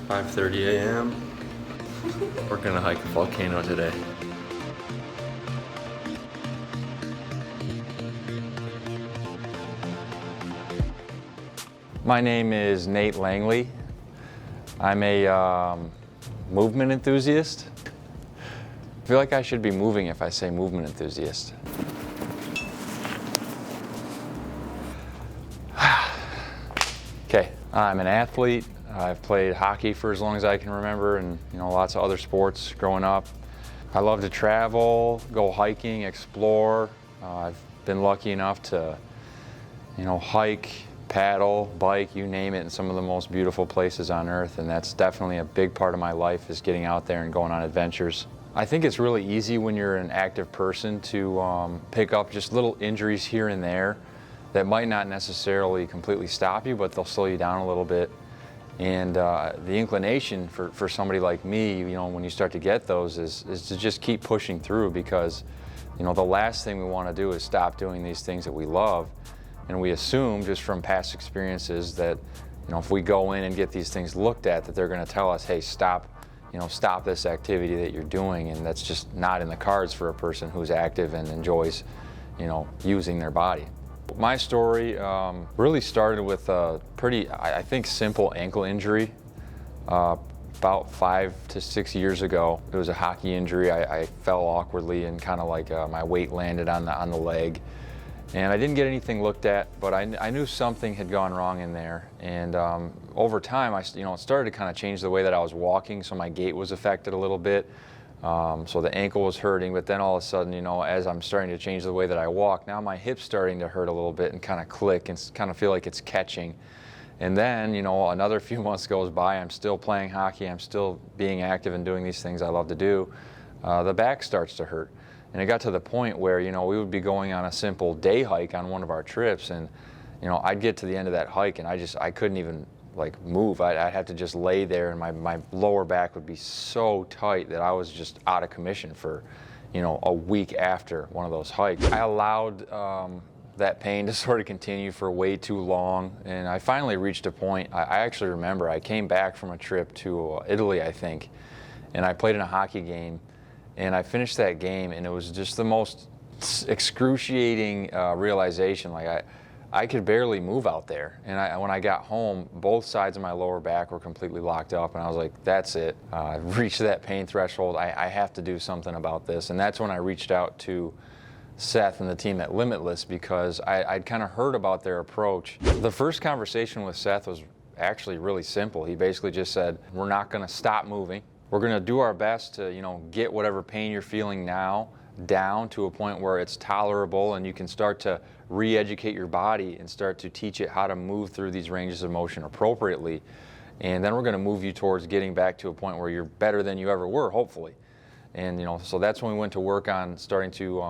5:30 a.m. We're gonna hike a volcano today. My name is Nate Langley. I'm a movement enthusiast. I feel like I should be moving if I say movement enthusiast. Okay, I'm an athlete. I've played hockey for as long as I can remember, and lots of other sports growing up. I love to travel, go hiking, explore. I've been lucky enough to hike, paddle, bike, you name it, in some of the most beautiful places on earth, and that's definitely a big part of my life, is getting out there and going on adventures. I think it's really easy when you're an active person to pick up just little injuries here and there that might not necessarily completely stop you, but they'll slow you down a little bit. And the inclination for somebody like me, when you start to get those, is to just keep pushing through, because the last thing we want to do is stop doing these things that we love. And we assume, just from past experiences, that if we go in and get these things looked at, that they're going to tell us, hey, stop this activity that you're doing. And that's just not in the cards for a person who's active and enjoys using their body. My story really started with a pretty, I think, simple ankle injury about 5 to 6 years ago. It was a hockey injury. I fell awkwardly, and kind of like my weight landed on the leg. And I didn't get anything looked at, but I knew something had gone wrong in there. And over time, it started to kind of change the way that I was walking, so my gait was affected a little bit. So the ankle was hurting, but then all of a sudden, as I'm starting to change the way that I walk, now my hip's starting to hurt a little bit and kind of click and kind of feel like it's catching. And then, another few months goes by, I'm still playing hockey, I'm still being active and doing these things I love to do. The back starts to hurt. And it got to the point where, we would be going on a simple day hike on one of our trips, and, I'd get to the end of that hike and I couldn't even move. I'd have to just lay there, and my lower back would be so tight that I was just out of commission for, a week after one of those hikes. I allowed that pain to sort of continue for way too long, and I finally reached a point. I actually remember I came back from a trip to Italy, I think, and I played in a hockey game. And I finished that game, and it was just the most excruciating realization. I could barely move out there. And when I got home, both sides of my lower back were completely locked up, and I was like, that's it. I've reached that pain threshold. I have to do something about this. And that's when I reached out to Seth and the team at Limitless, because I'd kind of heard about their approach. The first conversation with Seth was actually really simple. He basically just said, we're not going to stop moving. We're going to do our best to, get whatever pain you're feeling now down to a point where it's tolerable, and you can start to re-educate your body and start to teach it how to move through these ranges of motion appropriately. And then we're going to move you towards getting back to a point where you're better than you ever were, hopefully. And, so that's when we went to work on starting to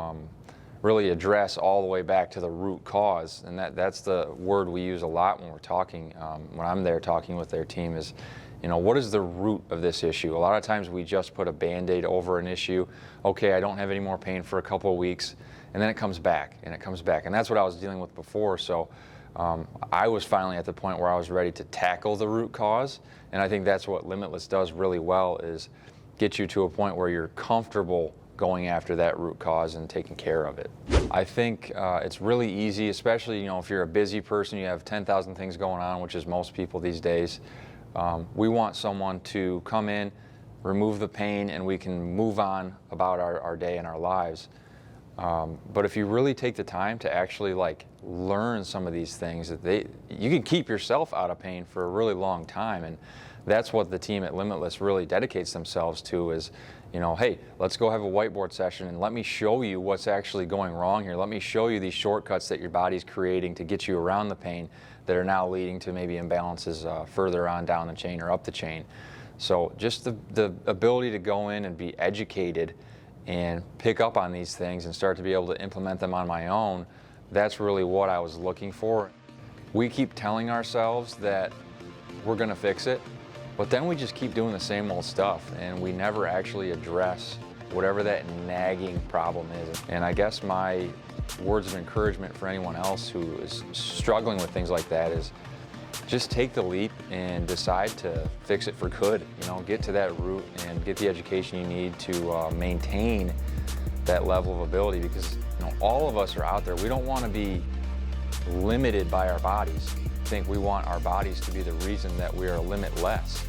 really address all the way back to the root cause. And that's the word we use a lot when we're talking, when I'm there talking with their team, is, what is the root of this issue? A lot of times we just put a Band-Aid over an issue. Okay, I don't have any more pain for a couple of weeks, and then it comes back, and it comes back. And that's what I was dealing with before. So I was finally at the point where I was ready to tackle the root cause. And I think that's what Limitless does really well, is get you to a point where you're comfortable going after that root cause and taking care of it. I think it's really easy, especially if you're a busy person, you have 10,000 things going on, which is most people these days. We want someone to come in, remove the pain, and we can move on about our day and our lives. But if you really take the time to actually learn some of these things, you can keep yourself out of pain for a really long time. And that's what the team at Limitless really dedicates themselves to, is, hey, let's go have a whiteboard session and let me show you what's actually going wrong here. Let me show you these shortcuts that your body's creating to get you around the pain that are now leading to maybe imbalances further on down the chain or up the chain. So just the ability to go in and be educated and pick up on these things and start to be able to implement them on my own, that's really what I was looking for. We keep telling ourselves that we're going to fix it, but then we just keep doing the same old stuff, and we never actually address whatever that nagging problem is. And I guess my words of encouragement for anyone else who is struggling with things like that is, just take the leap and decide to fix it for good. You know, get to that root and get the education you need to maintain that level of ability, because you know, all of us are out there. We don't want to be limited by our bodies. I think we want our bodies to be the reason that we are limitless.